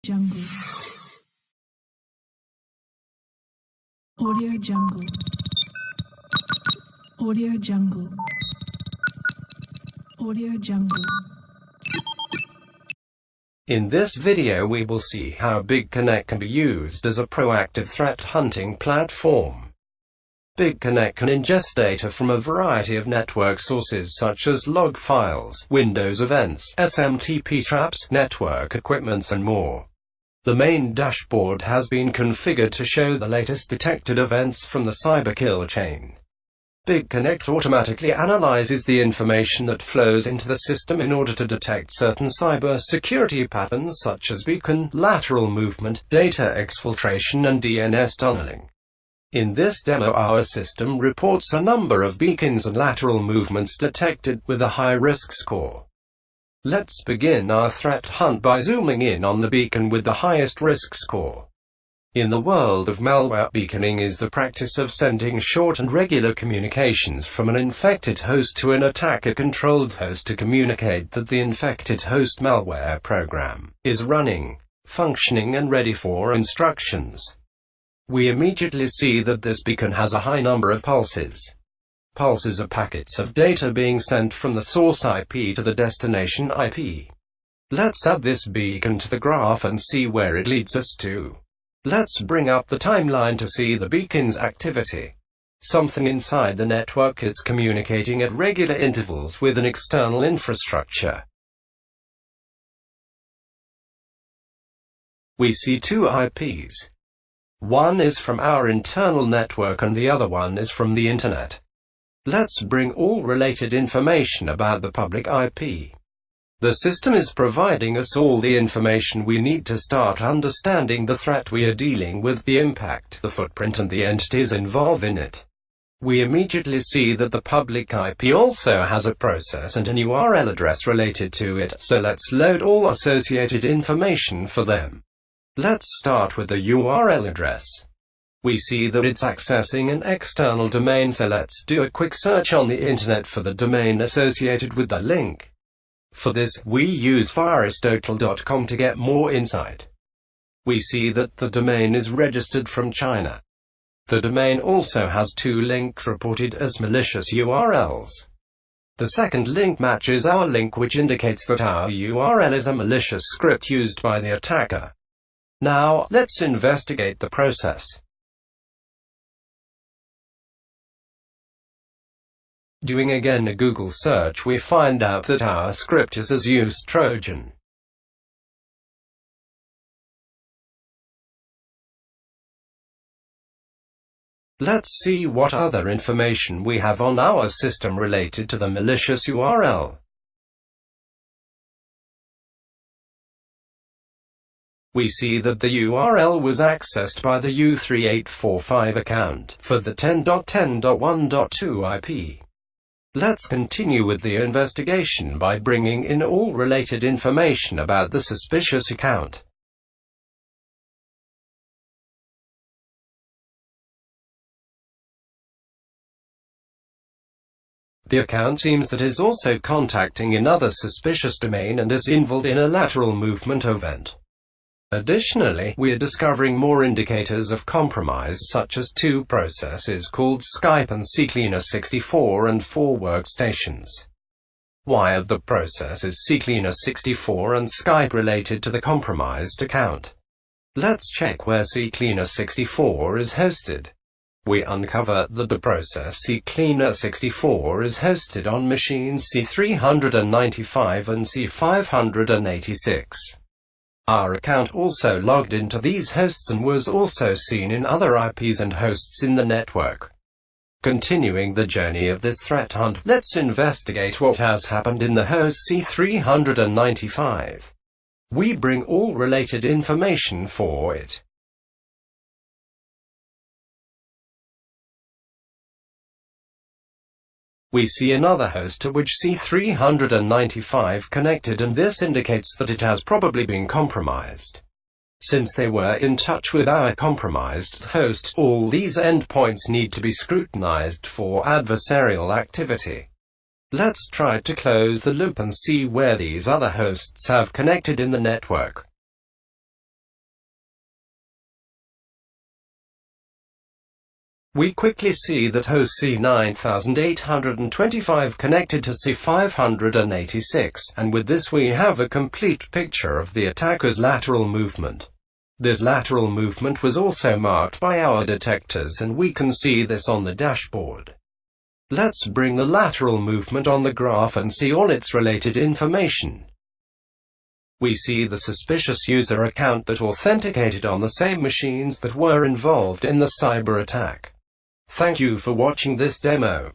Jungle. Audio Jungle. Audio Jungle. Audio Jungle. In this video we will see how bigCONNECT can be used as a proactive threat hunting platform. bigCONNECT can ingest data from a variety of network sources such as log files, Windows events, SMTP traps, network equipments and more. The main dashboard has been configured to show the latest detected events from the cyber kill chain. bigCONNECT automatically analyzes the information that flows into the system in order to detect certain cyber security patterns such as beacon, lateral movement, data exfiltration and DNS tunneling. In this demo our system reports a number of beacons and lateral movements detected with a high risk score. Let's begin our threat hunt by zooming in on the beacon with the highest risk score. In the world of malware, beaconing is the practice of sending short and regular communications from an infected host to an attacker-controlled host to communicate that the infected host malware program is running, functioning and ready for instructions. We immediately see that this beacon has a high number of pulses. Pulses are packets of data being sent from the source IP to the destination IP. Let's add this beacon to the graph and see where it leads us to. Let's bring up the timeline to see the beacon's activity. Something inside the network is communicating at regular intervals with an external infrastructure. We see two IPs. One is from our internal network and the other one is from the internet. Let's bring all related information about the public IP. The system is providing us all the information we need to start understanding the threat we are dealing with, the impact, the footprint and the entities involved in it. We immediately see that the public IP also has a process and an URL address related to it, so let's load all associated information for them. Let's start with the URL address. We see that it's accessing an external domain, so let's do a quick search on the internet for the domain associated with the link. For this, we use Aristotle.com to get more insight. We see that the domain is registered from China. The domain also has two links reported as malicious URLs. The second link matches our link, which indicates that our URL is a malicious script used by the attacker. Now, let's investigate the process. Doing again a Google search, we find out that our script is a Zeus Trojan. Let's see what other information we have on our system related to the malicious URL. We see that the URL was accessed by the U3845 account for the 10.10.1.2 IP. Let's continue with the investigation by bringing in all related information about the suspicious account. The account seems that is also contacting another suspicious domain and is involved in a lateral movement event. Additionally, we are discovering more indicators of compromise, such as two processes called Skype and CCleaner64 and 4 workstations. Why are the processes CCleaner64 and Skype related to the compromised account? Let's check where CCleaner64 is hosted. We uncover that the process CCleaner64 is hosted on machines C395 and C586. Our account also logged into these hosts and was also seen in other IPs and hosts in the network. Continuing the journey of this threat hunt, let's investigate what has happened in the host C395. We bring all related information for it. We see another host to which C395 connected, and this indicates that it has probably been compromised. Since they were in touch with our compromised host, all these endpoints need to be scrutinized for adversarial activity. Let's try to close the loop and see where these other hosts have connected in the network. We quickly see that host C9825 connected to C586, and with this we have a complete picture of the attacker's lateral movement. This lateral movement was also marked by our detectors, and we can see this on the dashboard. Let's bring the lateral movement on the graph and see all its related information. We see the suspicious user account that authenticated on the same machines that were involved in the cyber attack. Thank you for watching this demo.